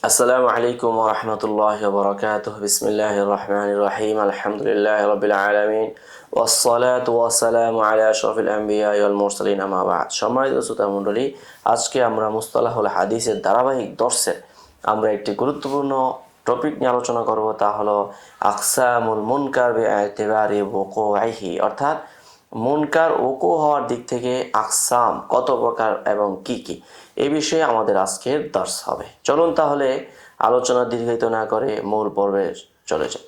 আসসালামু আলাইকুম ওয়া রাহমাতুল্লাহি ওয়া বারাকাতুহু। বিসমিল্লাহির রহমানির রহিম। আলহামদুলিল্লাহি রাব্বিল আলামিন ওয়াসসালাতু ওয়াসসালামু আলা আশরাফিল আমবিয়া ওয়াল মুরসালিন, আম্মা বা'দ। সম্মানিত শ্রোতা মণ্ডলী, আজকে আমরা মুস্তালাহুল হাদিসের ধারাবাহিক দর্শে আমরা একটি গুরুত্বপূর্ণ টপিক নিয়ে আলোচনা করব, তা হলো আকসামুল মুনকার বিআতিবারি ওকুআইহি, অর্থাৎ মুনকার ওকু হওয়ার দিক থেকে আকসাম কত প্রকার এবং কি কি, এই বিষয়ে আমাদের আজকের দর্শ হবে। চলুন তাহলে আলোচনা দীর্ঘায়িত না করে মূল পর্বে চলে যাই।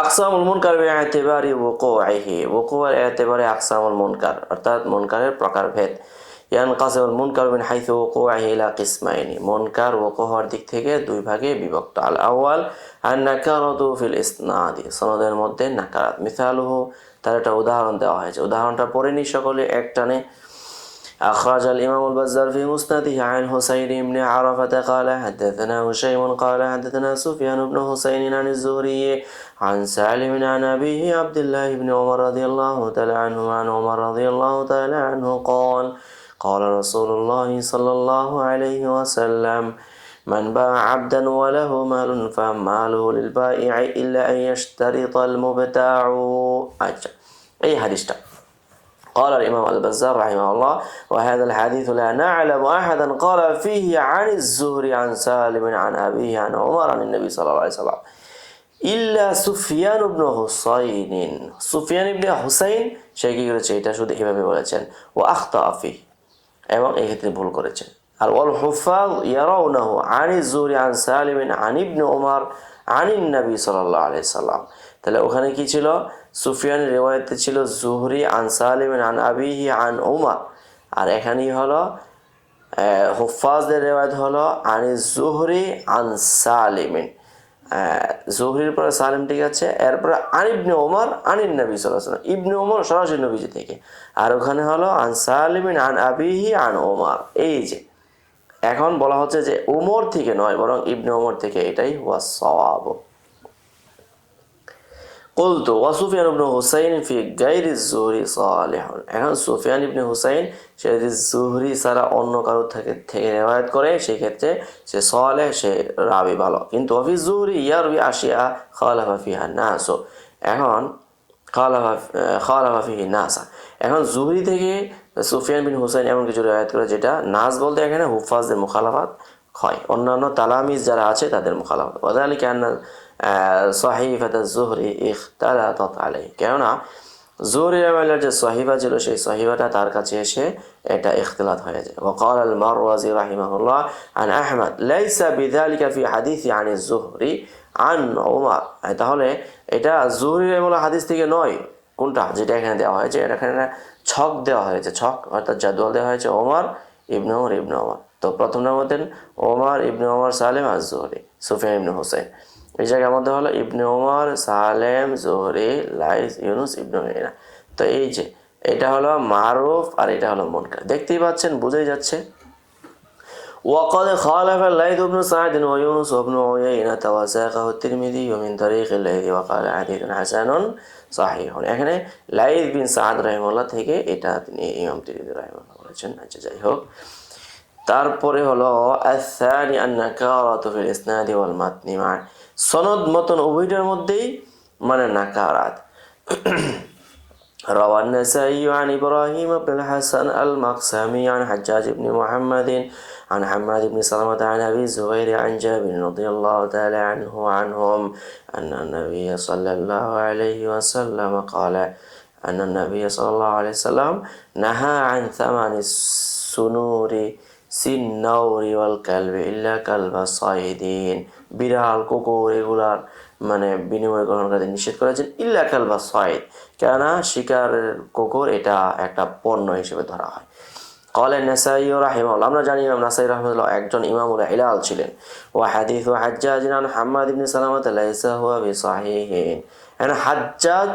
আকসামুল মুনকার বিআতিবারি ওকুআইহি, ওকুয়ার এতেবারে আকসামুল মুনকার অর্থাৎ মুনকারের প্রকারভেদ। ইয়ানকাসিমুল মুনকার মিন হাইসু ওকুআইহি ইলা কিসমাইনি, মুনকার ওকু হওয়ার দিক থেকে দুই ভাগে বিভক্ত। আল আউয়াল আন নাকারাতু ফিল ইসনাদি, সনদের মধ্যে নাকারাত। মিসালুহু, তার একটা উদাহরণ দেওয়া হয়েছে, উদাহরণটা পড়ে নি সকলে একটানে। أخرج الإمام البزار في مسنده عن حسين بن عرفة قال حدثنا هشيم قال حدثنا سفيان بن حسين عن الزهري عن سالم عن أبيه عبد الله بن عمر رضي الله تعالى عنه عن عمر رضي الله تعالى عنه قال قال رسول الله صلى الله عليه وسلم من باع عبدا وله مال فماله للبائع إلا أن يشترط المبتاع. আচ্ছা, এই হাদিসটা قال الإمام البزار رحمه الله: وهذا الحديث لا نعلم أحدا قال فيه عن الزهري عن سالم عن أبيه عن عمر عن النبي صلى الله عليه وسلم إلا سفيان بن حسين. সুফিয়ান ইবনে হুসাইন সে কি করেছে, এটা শুধু এভাবে বলেছেন, ও আখতা ফি, এবং এই ক্ষেত্রে ভুল করেছেন। আর ওয়াল হুফাজ ইয়ারাউনাহু আনি যুহরি আন সালিম আন ইবনে উমর আনিন নবী সাল্লাল্লাহু আলাইহি সাল্লাম। তাহলে ওখানে কি ছিল, সুফিয়ানের রিওয়ায়াতে ছিল যুহরি আন সালিম আন আবিহি আন উমর, আর এখানেই হলো হুফাজদের রিওয়ায়াত হলো আনি যুহরি আন সালিমিন, জুহরির পরে সালিম, ঠিক আছে, এরপরে আন ইবনে ওমর আনিন নবী সাল্লাল্লাহু আলাইহি ওয়াসাল্লাম, ইবনে ওমর সরাসরি নবীজি থেকে, আর ওখানে হলো আন সালিমিন আন আবিহি আন ওমর। এই যে এখন বলা হচ্ছে যে ওমর থেকে নয়, বরং ইবনে ওমর থেকে, এটাই হুয়া সাওয়াব। কুলতু ওয়া সুফিয়ান ইবনে হুসাইন ফি গায়রি যুহরি সালিহুন, এখন সুফিয়ান ইবনে হুসাইন সে যদি যুহরি ছাড়া অন্য কারো থেকে রিওয়ায়াত করে, সেই ক্ষেত্রে সে সালেহ, সে রাবি ভালো। কিন্তু ওয়া ফি যুহরি ইয়ারবি আশিয়া খালাফা ফিহা নাস, এখন খালাফা ফিহি নাস, এখন যুহরি থেকে সুফিয়ান বিন হুসাইন এমন কিছু রিওয়ায়াত করে যেটা নাস বলতে এখানে হুফাজদের মুখালাফাত হয়, অন্যান্য তালামিজ যারা আছে তাদের মুখালাফাত। ওয়াযালিকা আন্না সাহিফাত যুহরি ইখতালাতাত আলাইহি, কেননা যুহরি রাহিমাহুল্লাহর যে সাহিফা ছিল, সেই সাহিফাটা তার কাছে এসে এটা ইখতিলাত হয়ে যায়। ওয়াকাল আল মারওয়াজি রাহিমাহুল্লাহ আন আহমদ লাইসা বিযালিকা ফি হাদিসি আন যুহরি আন উমর, তাহলে এটা যুহরি রাহিমাহুল্লাহ হাদিস থেকে নয়। কোনটা, যেটা এখানে দেওয়া হয়েছে, এখানে ছক দেওয়া হয়েছে, ছক অর্থাৎ জাদওয়াল দেওয়া হয়েছে, ওমর ইবনে ওমর ইবনে ওমর। তো প্রথম নাম হতেন ওমর ইবনে ওমর সালেম আর যুহরি, সুফিয়ান ইবনে হুসাইন। এই জায়গার মধ্যে হলো ইবনে ওমর সালেম যুহরি লাইস ইউনুস ইবনে উয়াইনা। তো এই যে এটা হলো মারুফ আর এটা হলো মুনকার, দেখতেই পাচ্ছেন, বুঝেই যাচ্ছে। وقد خالف الليث بن سعد ويونس بن عيينة وساقه الترمذي من طريق الليث وقال حديث حسن صحيح। এখানে লাইথ বিন সাদ রাহিমাহুল্লাহ থেকে এটা তিনি ইমাম তিরমিজি রাহিমাহুল্লাহ বলেছেন। আচ্ছা, যাই হোক, তারপরে হলো আস-সানি আন-নাকারাতু ফিল ইসনাদি ওয়াল মাতনি মা, সনদ মতন উভয়টার মধ্যেই মানে নাকারাত। روى النسائي عن إبراهيم بن الحسن المقسمي عن حجاج بن محمد عن حماد بن سلمة عن أبي الزبير عن جابر رضي الله تعالى عنه وعنهم أن النبي صلى الله عليه وسلم قال أن النبي صلى الله عليه وسلم نهى عن ثمن السنور সিন্নাউর ওয়াল কালবি ইল্লা কালবা সাইদিন, বিড়াল কুকুর এগুলার মানে বিনিময় গ্রহণ করতে নিষেধ করেছেন, ইল্লা কালবা সাইদ, কেননা শিকারের কুকুর এটা একটা পণ্য হিসেবে ধরা হয়। ক্বালা নাসাই রাহিমাহুল্লাহ, আমরা জানি ইমাম নাসাই রাহিমাহুল্লাহ একজন ইমামুল ইলাল ছিলেন। ওয়া হাদিসু হাজ্জাজ আন হাম্মাদ ইবনে সালামা লাইসা হুয়া বিসাহিহিন, এখানে হাজ্জাজ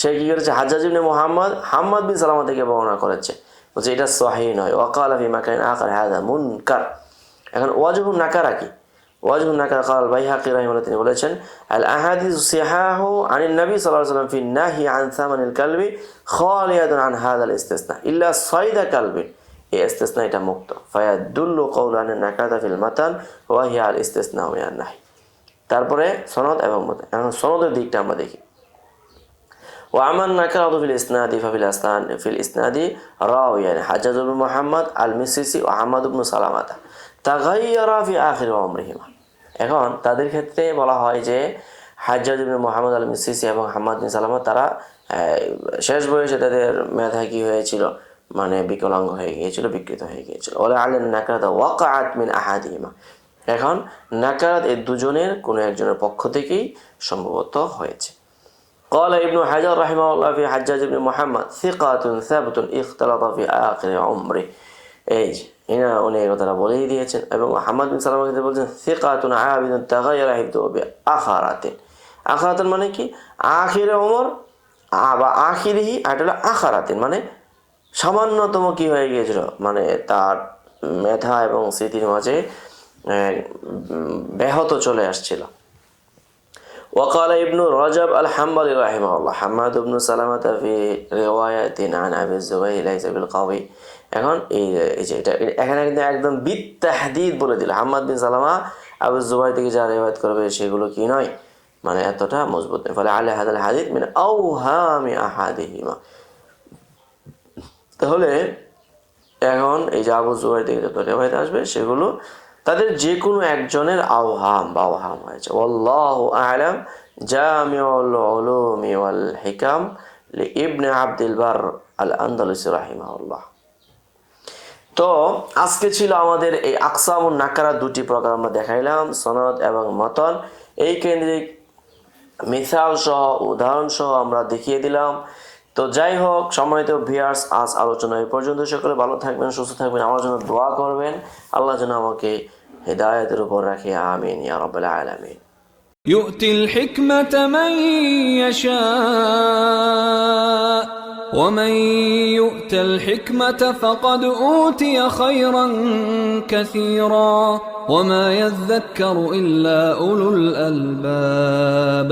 সে কি করেছে, হাজ্জাজ ইবনে মুহাম্মদ হাম্মাদ বিন সালামা থেকে বর্ণনা করেছে, বলছে এটা সহিহ নয়। ওয়াকাল ফি মাকান আখার হাযা মুনকার, এখন ওয়াজহুন নাকারা কি, ওয়াজহুন নাকারা ক্বাল বাইহাকি রাহিমাহুল্লাহ তিনি বলেছেন আল আহাদিস সিহাহু আনিন নবী সাল্লাল্লাহু আলাইহি ওয়াসাল্লাম ফি নাহি আন সামানিল কালবি খালিয়াতুন আন হাযাল ইসতিসনা ইল্লা সাইদা কালবি এই ইস্তিসনা এটা মুক্ত। ফায়াদুল্লু কওলান নাকারাতা ফিল মাতান ওয়া হিয়া আল ইস্তিসনা মিনান নাহি। তারপরে সনদ এবং মতন। এখন সনদের দিকটা আমরা দেখি। ওয়া আমান নাকারাতু ফিল ইসনাদি ফিল ইসনাদি রাওয়ায়ান হাজ্জাজ ইবনে মুহাম্মদ আল মিসিসি ওয়া আহমদ ইবনে সালামাতা তাগায়্যারা ফি আখির আমরিহিমা। এখন তাদের ক্ষেত্রে বলা হয় যে হাজ্জাজ ইবনে মুহাম্মদ আল মিসিসি এবং আহমদ বিন সালামা তারা শেষ বয়সে তাদের মেধা কি হয়েছিল, মানে বিকলাঙ্গ হয়ে গিয়েছিল, বিকৃত হয়ে গিয়েছিল। ওয়ালা আলান নাকারাত ওয়াকাআত মিন আহাদিহিমা। এখন নাকারাত এই দুজনের কোনো একজনের পক্ষ থেকেই সম্ভবত হয়েছে। قال ابن حجر رحمه الله في حجاج بن محمد ثقة ثابت اختلط في آخر عمره। এই এনা উনি এই কথাটা বলেই দিয়েছেন। এবং আহমদ বিন সালামা ক্ষেত্রে বলছেন সিকাতুন আবিদুন তাগায়্যারা হিফযুহু বিআখারাতিন। আখারাতিন মানে কি, আখিরে ওমর বা আখিরিহি, আর এটা হলো আখারাতিন মানে সামান্যতম কি হয়ে গিয়েছিল, মানে তার মেধা এবং স্মৃতির মাঝে ব্যাহত চলে আসছিল। وقال ابن رجب الحنبلي رحمه الله حماد بن سلمة في رواية عن أبي الزبير ليس بالقوي। এখন এই যে এটা এখানে কিন্তু একদম বিতাহদীদ বলে দিল, হাম্মাদ বিন সালামা আবু যুবাইর থেকে যা রিওয়ায়াত করবে সেগুলো কি নয়, মানে এতটা মজবুত নয়। ফলে আলা হাদাল হাদিস মিন আওহামি আহাদিহিমা। তাহলে এখন এই যে আবু যুবাইর থেকে যত রিওয়ায়াত আসবে সেগুলো তাদের যে কোনো একজনের আওহাম হয়েছে। আল্লাহু আ'লাম। জামিউল উলুমি ওয়াল হিকাম লিইবনে আব্দুল বার আল আন্দালুসি রাহিমাহুল্লাহ। তো আজকে ছিল আমাদের এই আকসামুন নাকারা দুটি প্রকার আমরা দেখাইলাম, সনদ এবং মতন। এই কেন্দ্রিক মিসাল সহ উদাহরণ সহ আমরা দেখিয়ে দিলাম। তো যাই হোক সম্মানিত ভিউয়ার্স, আজ আলোচনা এই পর্যন্ত। সকলে ভালো থাকবেন, সুস্থ থাকবেন, আমার জন্য দোয়া করবেন, আল্লাহ যেন আমাকে হিদায়াতের উপর রাখে। আমিন ইয়া রাব্বাল আলামিন। يؤتي الحكمة من يشاء ومن يؤت الحكمة فقد أوتي خيرا كثيرا وما يذكر إلا أولو الألباب.